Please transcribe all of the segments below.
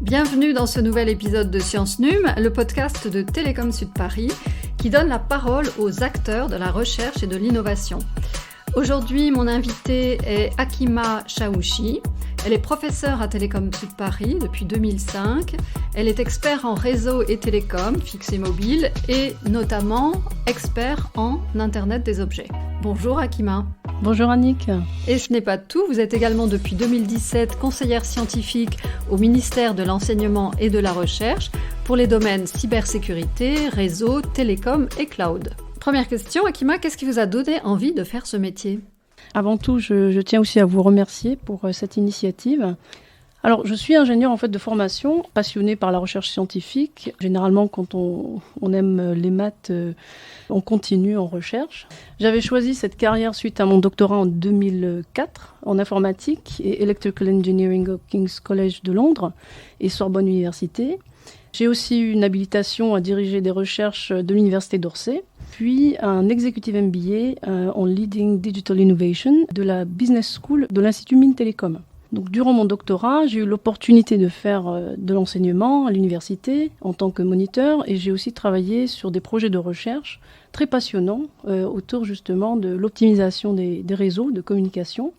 Bienvenue dans ce nouvel épisode de Science Num, le podcast de Télécom Sud Paris qui donne la parole aux acteurs de la recherche et de l'innovation. Aujourd'hui, mon invitée est Hakima Chaouchi. Elle est professeure à Télécom Sud Paris depuis 2005. Elle est experte en réseau et télécom, fixe et mobile, et notamment expert en Internet des objets. Bonjour Hakima. Bonjour Annick. Et ce n'est pas tout, vous êtes également depuis 2017 conseillère scientifique au ministère de l'Enseignement et de la Recherche pour les domaines cybersécurité, réseau, télécom et cloud. Première question, Hakima, qu'est-ce qui vous a donné envie de faire ce métier ? Avant tout, je tiens aussi à vous remercier pour cette initiative. Alors, je suis ingénieure de formation, passionnée par la recherche scientifique. Généralement, quand on aime les maths, on continue en recherche. J'avais choisi cette carrière suite à mon doctorat en 2004 en informatique et Electrical Engineering au King's College de Londres et Sorbonne Université. J'ai aussi eu une habilitation à diriger des recherches de l'Université d'Orsay, puis un Executive MBA en Leading Digital Innovation de la Business School de l'Institut Mines Télécom. Donc, durant mon doctorat, j'ai eu l'opportunité de faire de l'enseignement à l'université en tant que moniteur et j'ai aussi travaillé sur des projets de recherche très passionnants autour justement de l'optimisation des réseaux de communication.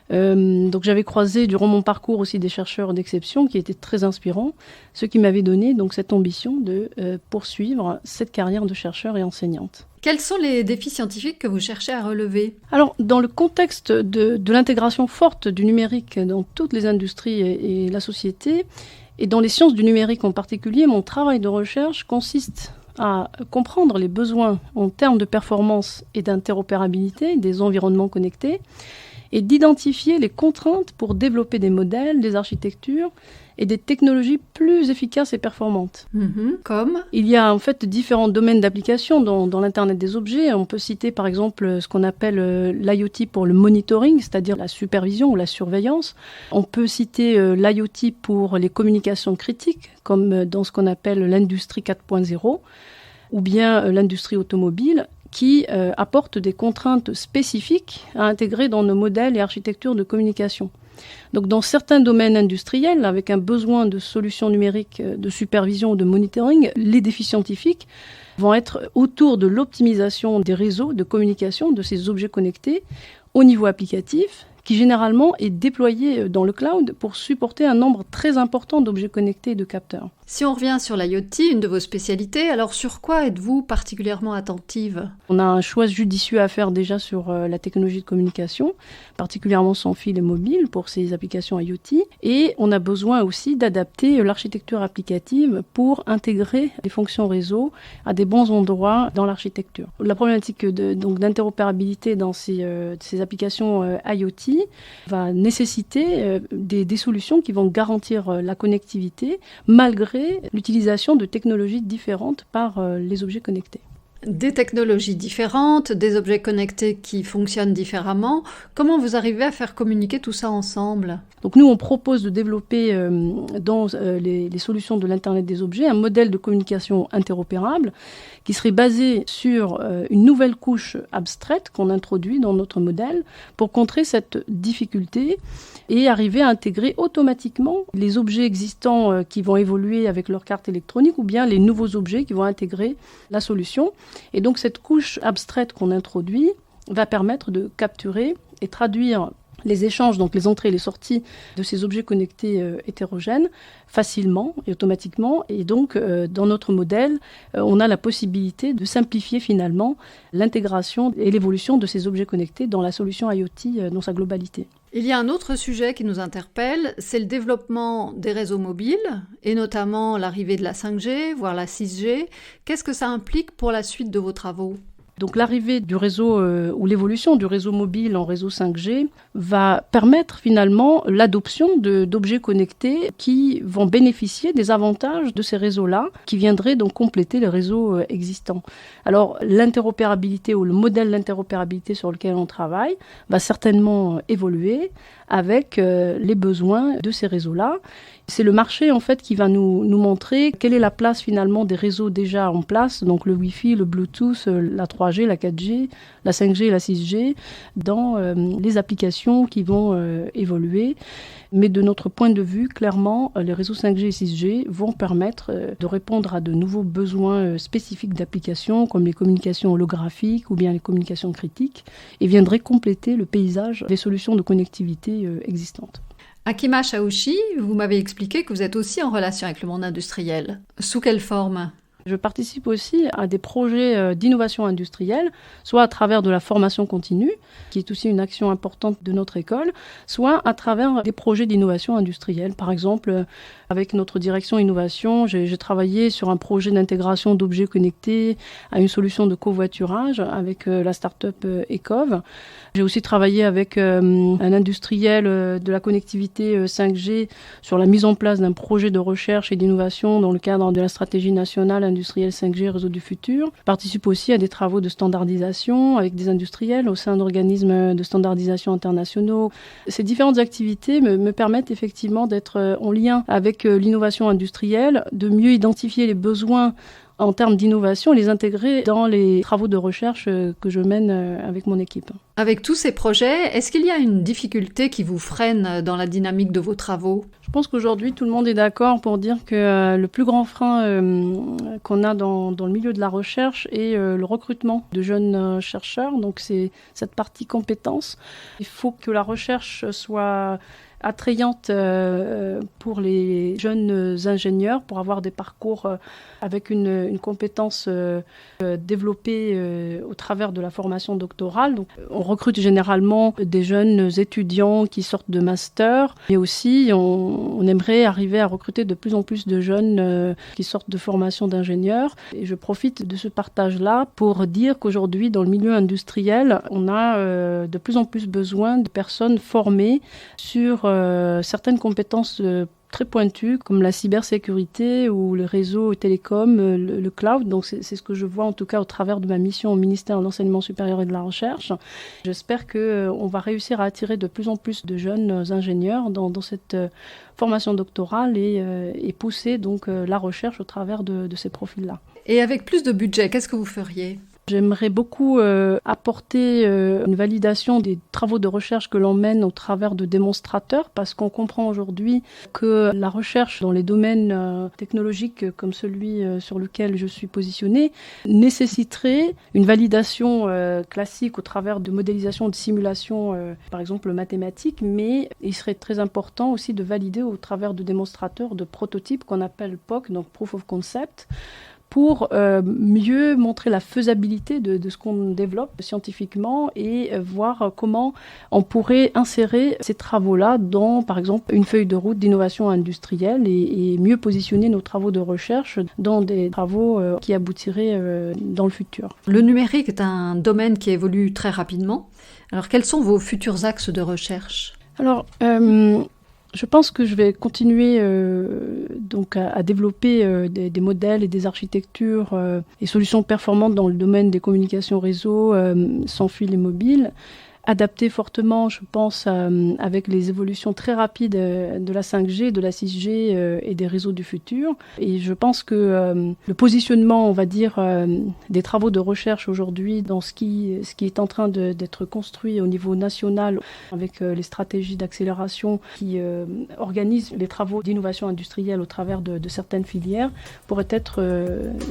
Donc j'avais croisé durant mon parcours aussi des chercheurs d'exception qui étaient très inspirants, ce qui m'avait donné donc cette ambition de poursuivre cette carrière de chercheur et enseignante. Quels sont les défis scientifiques que vous cherchez à relever ? Alors, dans le contexte de l'intégration forte du numérique dans toutes les industries et la société, et dans les sciences du numérique en particulier, mon travail de recherche consiste à comprendre les besoins en termes de performance et d'interopérabilité des environnements connectés, et d'identifier les contraintes pour développer des modèles, des architectures et des technologies plus efficaces et performantes. Comme ? Il y a en fait différents domaines d'application dans l'Internet des objets. On peut citer par exemple ce qu'on appelle l'IoT pour le monitoring, c'est-à-dire la supervision ou la surveillance. On peut citer l'IoT pour les communications critiques, comme dans ce qu'on appelle l'industrie 4.0, ou bien l'industrie automobile, qui apportent des contraintes spécifiques à intégrer dans nos modèles et architectures de communication. Donc, dans certains domaines industriels, avec un besoin de solutions numériques de supervision ou de monitoring, les défis scientifiques vont être autour de l'optimisation des réseaux de communication de ces objets connectés au niveau applicatif, qui généralement est déployé dans le cloud pour supporter un nombre très important d'objets connectés et de capteurs. Si on revient sur l'IoT, une de vos spécialités, alors sur quoi êtes-vous particulièrement attentive ? On a un choix judicieux à faire déjà sur la technologie de communication, particulièrement sans fil et mobile pour ces applications IoT. Et on a besoin aussi d'adapter l'architecture applicative pour intégrer les fonctions réseau à des bons endroits dans l'architecture. La problématique d'interopérabilité dans ces applications IoT va nécessiter des solutions qui vont garantir la connectivité malgré l'utilisation de technologies différentes par les objets connectés. Des technologies différentes, des objets connectés qui fonctionnent différemment. Comment vous arrivez à faire communiquer tout ça ensemble ? Donc nous, on propose de développer dans les solutions de l'Internet des objets un modèle de communication interopérable qui serait basé sur une nouvelle couche abstraite qu'on introduit dans notre modèle pour contrer cette difficulté et arriver à intégrer automatiquement les objets existants qui vont évoluer avec leur carte électronique ou bien les nouveaux objets qui vont intégrer la solution. Et donc cette couche abstraite qu'on introduit va permettre de capturer et traduire les échanges, donc les entrées et les sorties de ces objets connectés hétérogènes facilement et automatiquement. Et donc, dans notre modèle, on a la possibilité de simplifier finalement l'intégration et l'évolution de ces objets connectés dans la solution IoT dans sa globalité. Il y a un autre sujet qui nous interpelle, c'est le développement des réseaux mobiles, et notamment l'arrivée de la 5G, voire la 6G. Qu'est-ce que ça implique pour la suite de vos travaux ? Donc l'arrivée du réseau ou l'évolution du réseau mobile en réseau 5G va permettre finalement l'adoption d'objets connectés qui vont bénéficier des avantages de ces réseaux-là, qui viendraient donc compléter les réseaux existants. Alors l'interopérabilité ou le modèle d'interopérabilité sur lequel on travaille va certainement évoluer avec les besoins de ces réseaux-là. C'est le marché en fait qui va nous montrer quelle est la place finalement des réseaux déjà en place, donc le Wi-Fi, le Bluetooth, la 3G, la 4G, la 5G et la 6G, dans les applications qui vont évoluer. Mais de notre point de vue, clairement, les réseaux 5G et 6G vont permettre de répondre à de nouveaux besoins spécifiques d'applications, comme les communications holographiques ou bien les communications critiques, et viendraient compléter le paysage des solutions de connectivité existantes. Akima Chaouchi, vous m'avez expliqué que vous êtes aussi en relation avec le monde industriel. Sous quelle forme ? Je participe aussi à des projets d'innovation industrielle, soit à travers de la formation continue, qui est aussi une action importante de notre école, soit à travers des projets d'innovation industrielle. Par exemple, avec notre direction innovation, j'ai travaillé sur un projet d'intégration d'objets connectés à une solution de covoiturage avec la start-up Ecov. J'ai aussi travaillé avec un industriel de la connectivité 5G sur la mise en place d'un projet de recherche et d'innovation dans le cadre de la stratégie nationale industrielle 5G Réseau du futur. Je participe aussi à des travaux de standardisation avec des industriels au sein d'organismes de standardisation internationaux. Ces différentes activités me permettent effectivement d'être en lien avec l'innovation industrielle, de mieux identifier les besoins en termes d'innovation et les intégrer dans les travaux de recherche que je mène avec mon équipe. Avec tous ces projets, est-ce qu'il y a une difficulté qui vous freine dans la dynamique de vos travaux ? Je pense qu'aujourd'hui, tout le monde est d'accord pour dire que le plus grand frein qu'on a dans le milieu de la recherche est le recrutement de jeunes chercheurs. Donc, c'est cette partie compétence. Il faut que la recherche soit attrayante pour les jeunes ingénieurs, pour avoir des parcours avec une compétence développée au travers de la formation doctorale. Donc, on recrute généralement des jeunes étudiants qui sortent de master, mais aussi on aimerait arriver à recruter de plus en plus de jeunes qui sortent de formation d'ingénieurs. Et je profite de ce partage-là pour dire qu'aujourd'hui, dans le milieu industriel, on a de plus en plus besoin de personnes formées sur certaines compétences très pointues comme la cybersécurité ou le réseau télécom, le cloud. Donc c'est ce que je vois en tout cas au travers de ma mission au ministère de l'Enseignement supérieur et de la Recherche. J'espère qu'on va réussir à attirer de plus en plus de jeunes ingénieurs dans cette formation doctorale et pousser donc la recherche au travers de ces profils-là. Et avec plus de budget, qu'est-ce que vous feriez ? J'aimerais beaucoup apporter une validation des travaux de recherche que l'on mène au travers de démonstrateurs, parce qu'on comprend aujourd'hui que la recherche dans les domaines technologiques comme celui sur lequel je suis positionnée nécessiterait une validation classique au travers de modélisation, de simulation, par exemple mathématiques, mais il serait très important aussi de valider au travers de démonstrateurs, de prototypes qu'on appelle POC, donc Proof of Concept, pour mieux montrer la faisabilité de ce qu'on développe scientifiquement et voir comment on pourrait insérer ces travaux-là dans, par exemple, une feuille de route d'innovation industrielle et mieux positionner nos travaux de recherche dans des travaux qui aboutiraient dans le futur. Le numérique est un domaine qui évolue très rapidement. Alors, quels sont vos futurs axes de recherche ? Alors, je pense que je vais continuer donc à développer des modèles et des architectures et solutions performantes dans le domaine des communications réseau sans fil et mobile, adapté fortement, je pense, avec les évolutions très rapides de la 5G, de la 6G et des réseaux du futur. Et je pense que le positionnement, on va dire, des travaux de recherche aujourd'hui dans ce qui est en train d'être construit au niveau national avec les stratégies d'accélération qui organisent les travaux d'innovation industrielle au travers de certaines filières pourrait être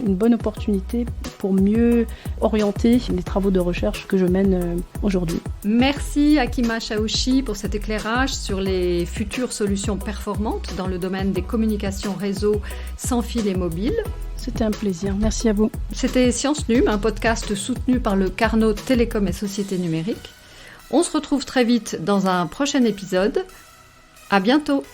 une bonne opportunité pour mieux orienter les travaux de recherche que je mène aujourd'hui. Merci Akima Chaouchi pour cet éclairage sur les futures solutions performantes dans le domaine des communications réseau sans fil et mobile. C'était un plaisir, merci à vous. C'était Science Num, un podcast soutenu par le Carnot Télécom et Sociétés Numériques. On se retrouve très vite dans un prochain épisode. À bientôt.